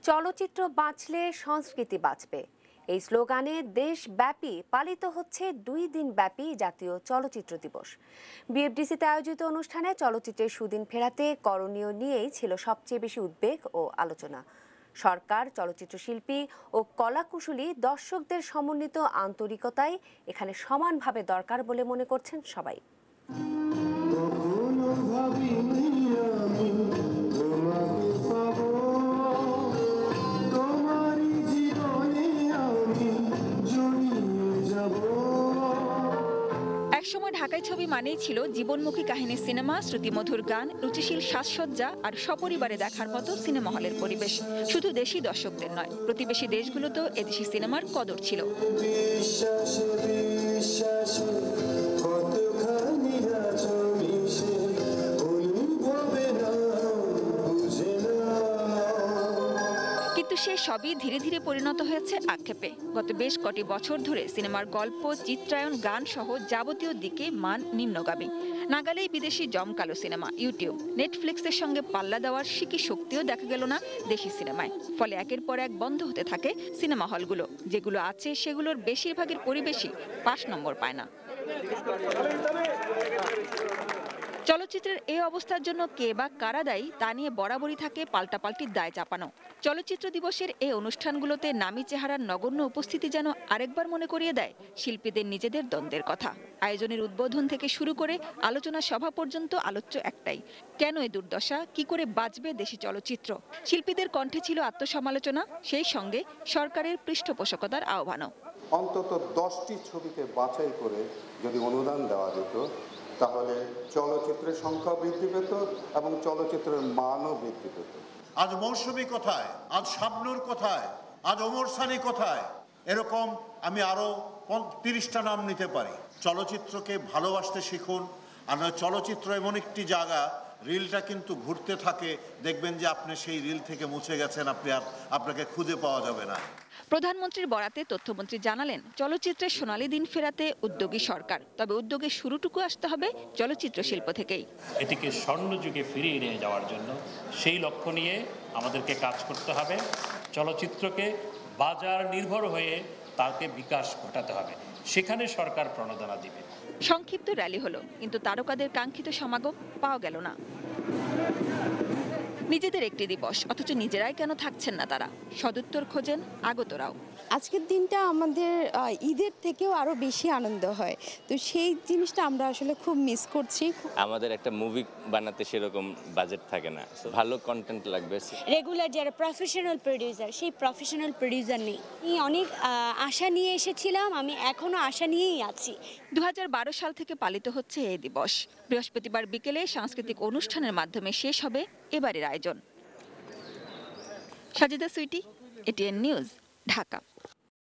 চলচ্চিত্র বাঁচলে সংস্কৃতি বাঁচবে, এই স্লোগানে দেশব্যাপী পালিত হচ্ছে 2 দিন ব্যাপী জাতীয় চলচ্চিত্র দিবস। বিএফডিসিতে আয়োজিত অনুষ্ঠানে চলচ্চিত্রের সুদিন ফেরাতে করণীয় নিয়েই ছিল সবচেয়ে বেশি উদ্বেগ ও আলোচনা। সরকার, চলচ্চিত্র শিল্পী ও কলাকুশলী, দর্শকদের সমন্বিত আন্তরিকতাই এখানে সমানভাবে দরকার বলে মনে করছেন সবাই। একসময় ঢাকায় ছবি মানেই ছিল জীবনমুখী কাহিনী সিনেমা, শ্রুতিমধুর গান, রুচিশীল সাজসজ্জা আর সপরিবারে দেখার মতো সিনেমা হলের পরিবেশ। শুধু দেশি দর্শকদের নয়, প্রতিবেশী দেশগুলোতেও এদেশি সিনেমার কদর ছিল। কিন্তু সে সবই ধীরে ধীরে পরিণত হয়েছে আক্ষেপে। গত বেশ কটি বছর ধরে সিনেমার গল্প, চিত্রায়ন, গান সহ যাবতীয় দিকে মান নিম্নগামী। নাগালেই বিদেশি জমকালো সিনেমা, ইউটিউব, নেটফ্লিক্সের সঙ্গে পাল্লা দেওয়ার সিকি শক্তিও দেখা গেল না দেশি সিনেমায়। ফলে একের পর এক বন্ধ হতে থাকে সিনেমা হলগুলো। যেগুলো আছে সেগুলোর বেশিরভাগের পরিবেশই 5 নম্বর পায় না। চলচ্চিত্রের এই অবস্থার জন্য কে বা কারা দায়ী তা নিয়ে বরাবরই থাকে পাল্টাপাল্টি দায় চাপানো। চলচ্চিত্র দিবসের এই অনুষ্ঠানগুলোতে নামী চেহারার নগণ্য উপস্থিতি যেন আরেকবার মনে করিয়ে দেয় শিল্পীদের নিজেদের দ্বন্দ্বের কথা। আয়োজনের উদ্বোধন থেকে শুরু করে আলোচনা সভা পর্যন্ত আলোচ্য একটাই, কেন এই দুর্দশা, কি করে বাঁচবে দেশি চলচ্চিত্র। শিল্পীদের কণ্ঠে ছিল আত্মসমালোচনা, সেই সঙ্গে সরকারের পৃষ্ঠপোষকতার আহ্বানও। অন্তত 10টি ছবিকে বাছাই করে যদি অনুদান দেওয়া যেত, তাহলে চলচ্চিত্রের সংখ্যা বৃদ্ধি পেত এবং চলচ্চিত্রের মানও বৃদ্ধি পেত। আজ মৌসুমী কোথায়, আজ শাবনূর কোথায়, আজ ওমর সানি কোথায়, এরকম আমি আরও 30টা নাম নিতে পারি। চলচ্চিত্রকে ভালোবাসতে শিখুন। আর চলচ্চিত্র এমন একটি জায়গা, রিলটা কিন্তু ঘুরতে থাকে, দেখবেন যে আপনি সেই রিল থেকে মুছে গেছেন, আপনাকে খুঁজে পাওয়া যাবে না। প্রধানমন্ত্রীর বরাতে তথ্যমন্ত্রী জানালেন, চলচ্চিত্রের সোনালী দিন ফেরাতে উদ্যোগী সরকার, তবে উদ্যোগের শুরুটুকু আসতে হবে চলচ্চিত্র শিল্প থেকেই। এটিকে স্বর্ণযুগে ফিরিয়ে নিয়ে যাওয়ার জন্য সেই লক্ষ্য নিয়ে আমাদেরকে কাজ করতে হবে। চলচ্চিত্রকে বাজার নির্ভর হয়ে তাকে বিকাশ ঘটাতে হবে, সেখানে সরকার প্রণোদনা দিবে। সংক্ষিপ্ত র্যালি হলো, কিন্তু তারকাদের কাঙ্ক্ষিত সমাগম পাওয়া গেল না। নিজেদের একটি দিবস, অথচ নিজেরাই কেন থাকছেন না তারা? সদুত্তর খোঁজেন আগতরাও। আজকের দিনটা আমাদের ঈদের থেকেও আরো বেশি আনন্দ হয়, তো সেই জিনিসটা আমরা আসলে খুব মিস করছি। আমাদের একটা মুভি বানাতে সেরকম বাজেট থাকে না, ভালো কন্টেন্ট লাগবে। রেগুলার যারা প্রফেশনাল প্রোডিউসার, সেই প্রফেশনাল প্রোডিউসার নেই। অনেক আশা নিয়ে এসেছিলাম, আমি এখনো আশা নিয়েই আছি। 2012 সাল থেকে পালিত হচ্ছে এই দিবস। বৃহস্পতিবার বিকেলে সাংস্কৃতিক অনুষ্ঠানের মাধ্যমে শেষ হবে এবারের আয়োজন। Sajida Sweety, ATN news, Dhaka.